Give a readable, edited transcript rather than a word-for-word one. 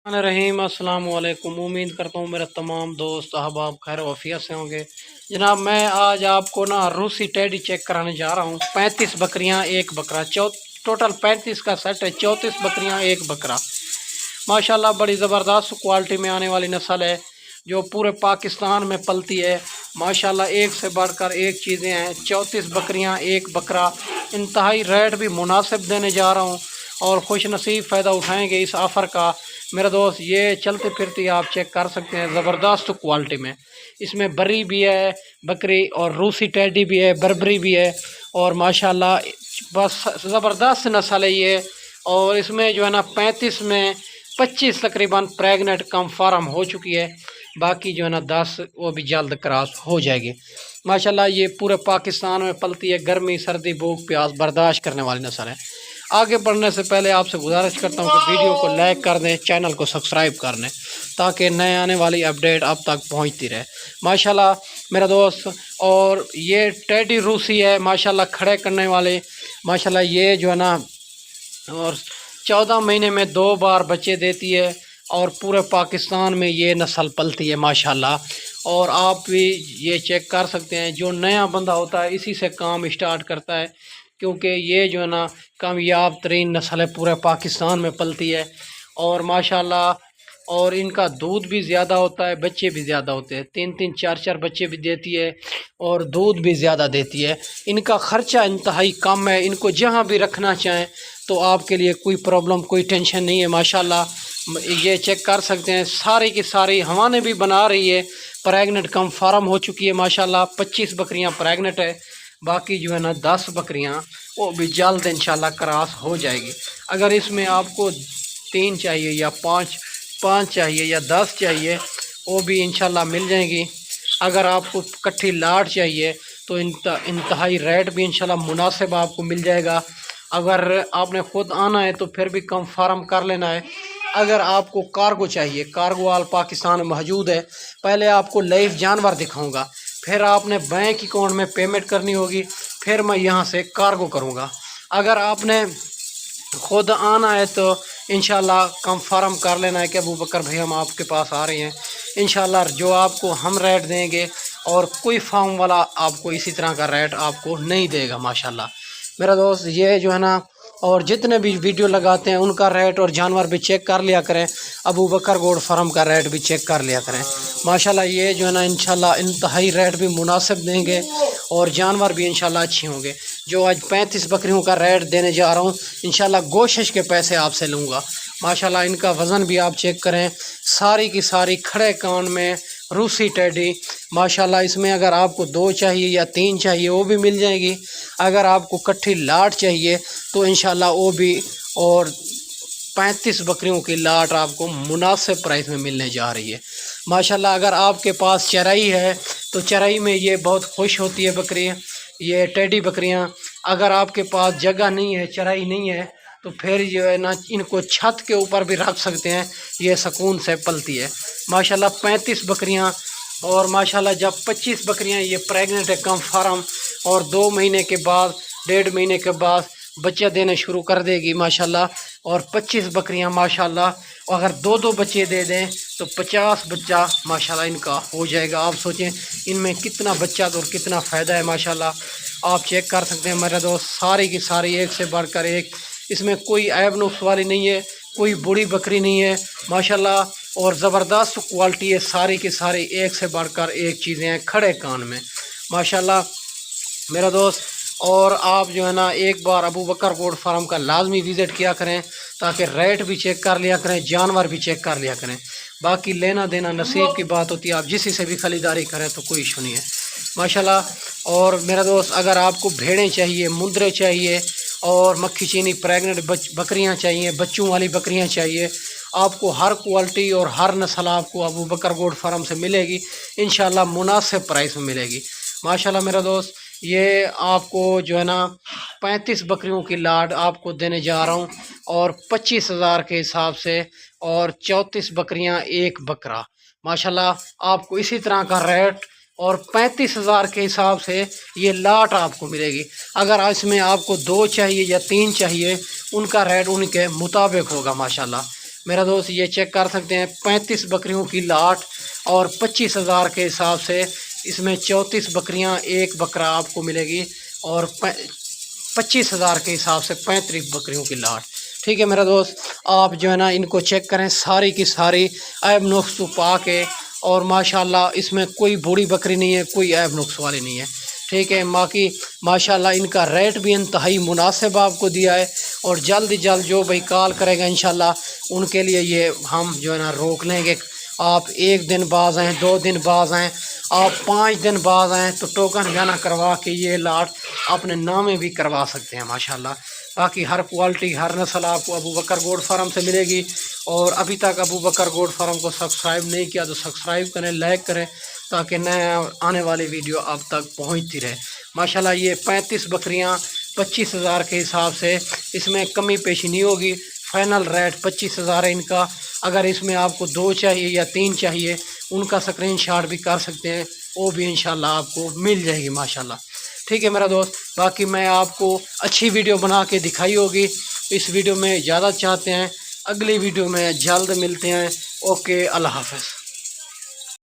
रहीम अस्सलाम वालेकुम। उम्मीद करता हूँ मेरे तमाम दोस्त अहबाब खैर वफियत से होंगे। जनाब मैं आज आपको ना रूसी टेडी चेक कराने जा रहा हूँ। 35 बकरियाँ एक बकरा, टोटल 35 का सेट है। 34 बकरियाँ एक बकरा। माशाल्लाह बड़ी ज़बरदस्त क्वालिटी में आने वाली नस्ल है जो पूरे पाकिस्तान में पलती है। माशाल्लाह एक से बढ़कर एक चीज़ें हैं। 34 बकरियाँ एक बकरा। इंतहाई रेट भी मुनासिब देने जा रहा हूँ और खुश नसीब फ़ायदा उठाएंगे इस ऑफ़र का। मेरा दोस्त ये चलते फिरती आप चेक कर सकते हैं, ज़बरदस्त क्वालिटी में। इसमें बरी भी है बकरी और रूसी टेडी भी है, बर्बरी भी है और माशाल्लाह बस ज़बरदस्त नस्ल है ये। और इसमें जो है ना 35 में 25 तकरीबन प्रेगनेंट कंफर्म हो चुकी है। बाकी जो है ना 10 वो भी जल्द क्रॉस हो जाएगी। माशाल्लाह ये पूरे पाकिस्तान में पलती है। गर्मी सर्दी भूख प्यास बर्दाश्त करने वाली नस्ल है। आगे बढ़ने से पहले आपसे गुजारिश करता हूँ कि वीडियो को लाइक कर दें, चैनल को सब्सक्राइब कर दें ताकि नए आने वाली अपडेट अब तक पहुँचती रहे। माशाल्लाह मेरा दोस्त, और ये टेडी रूसी है माशाल्लाह, खड़े करने वाले। माशाल्लाह ये जो है ना और 14 महीने में 2 बार बच्चे देती है और पूरे पाकिस्तान में ये नस्ल पलती है माशाल्लाह। और आप भी ये चेक कर सकते हैं, जो नया बंदा होता है इसी से काम स्टार्ट करता है क्योंकि ये जो है ना कामयाब तरीन नस्ल है, पूरे पाकिस्तान में पलती है। और माशाल्लाह और इनका दूध भी ज़्यादा होता है, बच्चे भी ज़्यादा होते हैं। 3-3 4-4 बच्चे भी देती है और दूध भी ज़्यादा देती है। इनका ख़र्चा इंतहाई कम है। इनको जहाँ भी रखना चाहें तो आपके लिए कोई प्रॉब्लम कोई टेंशन नहीं है। माशाल्लाह ये चेक कर सकते हैं, सारी की सारी हवाने भी बना रही है। प्रेगनेंट कंफर्म हो चुकी है माशाल्लाह। 25 बकरियां प्रेगनेंट है। बाकी जो है ना 10 बकरियां वो भी जल्द इंशाल्लाह क्रॉस हो जाएगी। अगर इसमें आपको 3 चाहिए या 5 चाहिए या 10 चाहिए वो भी इंशाल्लाह मिल जाएगी। अगर आपको कट्ठी लाट चाहिए तो इंतहाई रेट भी इंशाल्लाह मुनासिब आपको मिल जाएगा। अगर आपने ख़ुद आना है तो फिर भी कंफर्म कर लेना है। अगर आपको कार्गो चाहिए, कार्गो आल पाकिस्तान में मौजूद है। पहले आपको लाइव जानवर दिखाऊंगा, फिर आपने बैंक अकाउंट में पेमेंट करनी होगी, फिर मैं यहाँ से कार्गो करूँगा। अगर आपने ख़ुद आना है तो इंशाल्लाह कंफर्म कर लेना है कि अबू बकर भाई हम आपके पास आ रहे हैं। इंशाल्लाह जो आपको हम रेट देंगे और कोई फार्म वाला आपको इसी तरह का रेट आपको नहीं देगा माशाल्लाह। मेरा दोस्त ये जो है ना, और जितने भी वीडियो लगाते हैं उनका रेट और जानवर भी चेक कर लिया करें। अबू बकर गोड फार्म का रेट भी चेक कर लिया करें माशाल्लाह। ये जो है ना इंशाल्लाह इंतहाई रेट भी मुनासिब देंगे और जानवर भी इंशाल्लाह अच्छे होंगे। जो आज 35 बकरियों का रेट देने जा रहा हूँ इंशाल्लाह गोश्त के पैसे आपसे लूँगा माशाल्लाह। इनका वज़न भी आप चेक करें, सारी की सारी खड़े कान में रूसी टेडी माशाल्लाह। इसमें अगर आपको 2 चाहिए या 3 चाहिए वो भी मिल जाएगी। अगर आपको कट्ठी लाट चाहिए तो इंशाल्लाह वो भी। और 35 बकरियों की लाट आपको मुनासिब प्राइस में मिलने जा रही है माशाल्लाह। अगर आपके पास चराई है तो चराई में ये बहुत खुश होती है बकरियाँ, ये टेडी बकरियाँ। अगर आपके पास जगह नहीं है, चराई नहीं है, तो फिर जो है ना इनको छत के ऊपर भी रख सकते हैं, ये सुकून से पलती है माशाल्लाह। 35 बकरियाँ और माशाल्लाह जब 25 बकरियाँ ये प्रेग्नेंट है कंफर्म, और 2 महीने के बाद 1.5 महीने के बाद बच्चे देने शुरू कर देगी माशाल्लाह। और 25 बकरियां माशाल्लाह, अगर 2-2 बच्चे दे दें तो 50 बच्चा माशाल्लाह इनका हो जाएगा। आप सोचें इनमें कितना बच्चा और कितना फ़ायदा है माशाल्लाह। आप चेक कर सकते हैं मेरे दोस्त, सारी की सारी एक से बढ़कर एक। इसमें कोई ऐब नुक्स वाली नहीं है, कोई बूढ़ी बकरी नहीं है माशाल्लाह। और ज़बरदस्त क्वालिटी है, सारी की सारी एक से बढ़कर एक चीज़ें हैं खड़े कान में माशाल्लाह मेरा दोस्त। और आप जो है ना एक बार अबू बकर गोड फार्म का लाजमी विज़िट किया करें ताकि रेट भी चेक कर लिया करें, जानवर भी चेक कर लिया करें। बाकी लेना देना नसीब की बात होती है, आप जिसी से भी ख़रीदारी करें तो कोई इशू नहीं है माशाल्लाह। और मेरा दोस्त अगर आपको भेड़ें चाहिए, मुंदरे चाहिए और मक्खी चीनी प्रेगनेंट बकरियाँ चाहिए, बच्चों वाली बकरियाँ चाहिए, आपको हर क्वालिटी और हर नस्ल आपको अबू बकर गोड फार्म से मिलेगी इंशाल्लाह। मुनासिब प्राइस में मिलेगी माशाल्लाह मेरा दोस्त। ये आपको जो है ना 35 बकरियों की लाट आपको देने जा रहा हूँ और 25,000 के हिसाब से, और 34 बकरियाँ एक बकरा माशाल्लाह। आपको इसी तरह का रेट और 35,000 के हिसाब से ये लाट आपको मिलेगी। अगर इसमें आपको 2 चाहिए या 3 चाहिए, उनका रेट उनके मुताबिक होगा माशाल्लाह। मेरा दोस्त ये चेक कर सकते हैं 35 बकरियों की लाट और 25,000 के हिसाब से इसमें 34 बकरियां, एक बकरा आपको मिलेगी और 25,000 के हिसाब से 35 बकरियों की लाट। ठीक है मेरा दोस्त, आप जो है ना इनको चेक करें, सारी की सारी ऐब नुक्स पा के, और माशाल्लाह इसमें कोई बूढ़ी बकरी नहीं है, कोई ऐब नुक्स वाली नहीं है। ठीक है, बाकी माशाल्लाह इनका रेट भी इंतहाई मुनासिब आपको दिया है, और जल्द जल्द जो भाई कॉल करेगा इंशाल्लाह उनके लिए ये हम जो है ना रोक लेंगे। आप 1 दिन बाद आएँ, 2 दिन बाद आएँ, आप 5 दिन बाद आएँ तो टोकन जाना करवा के ये लाट अपने नामे भी करवा सकते हैं माशाल्लाह। बाकी हर क्वालिटी, हर नस्ल आपको अबू बकर गोट फार्म से मिलेगी। और अभी तक अबू बकर गोट फार्म को सब्सक्राइब नहीं किया तो सब्सक्राइब करें, लाइक करें, ताकि नए आने वाली वीडियो आप तक पहुंचती रहे। माशाल्लाह ये 35 बकरियां 25,000 के हिसाब से, इसमें कमी पेशी नहीं होगी। फाइनल रेट 25,000 है इनका। अगर इसमें आपको 2 चाहिए या 3 चाहिए, उनका स्क्रीनशॉट भी कर सकते हैं, वो भी इंशाल्लाह आपको मिल जाएगी माशाल्लाह। ठीक है मेरा दोस्त, बाकी मैं आपको अच्छी वीडियो बना के दिखाई होगी। इस वीडियो में ज़्यादा चाहते हैं, अगली वीडियो में जल्द मिलते हैं। ओके, अल्लाह हाफ़िज़।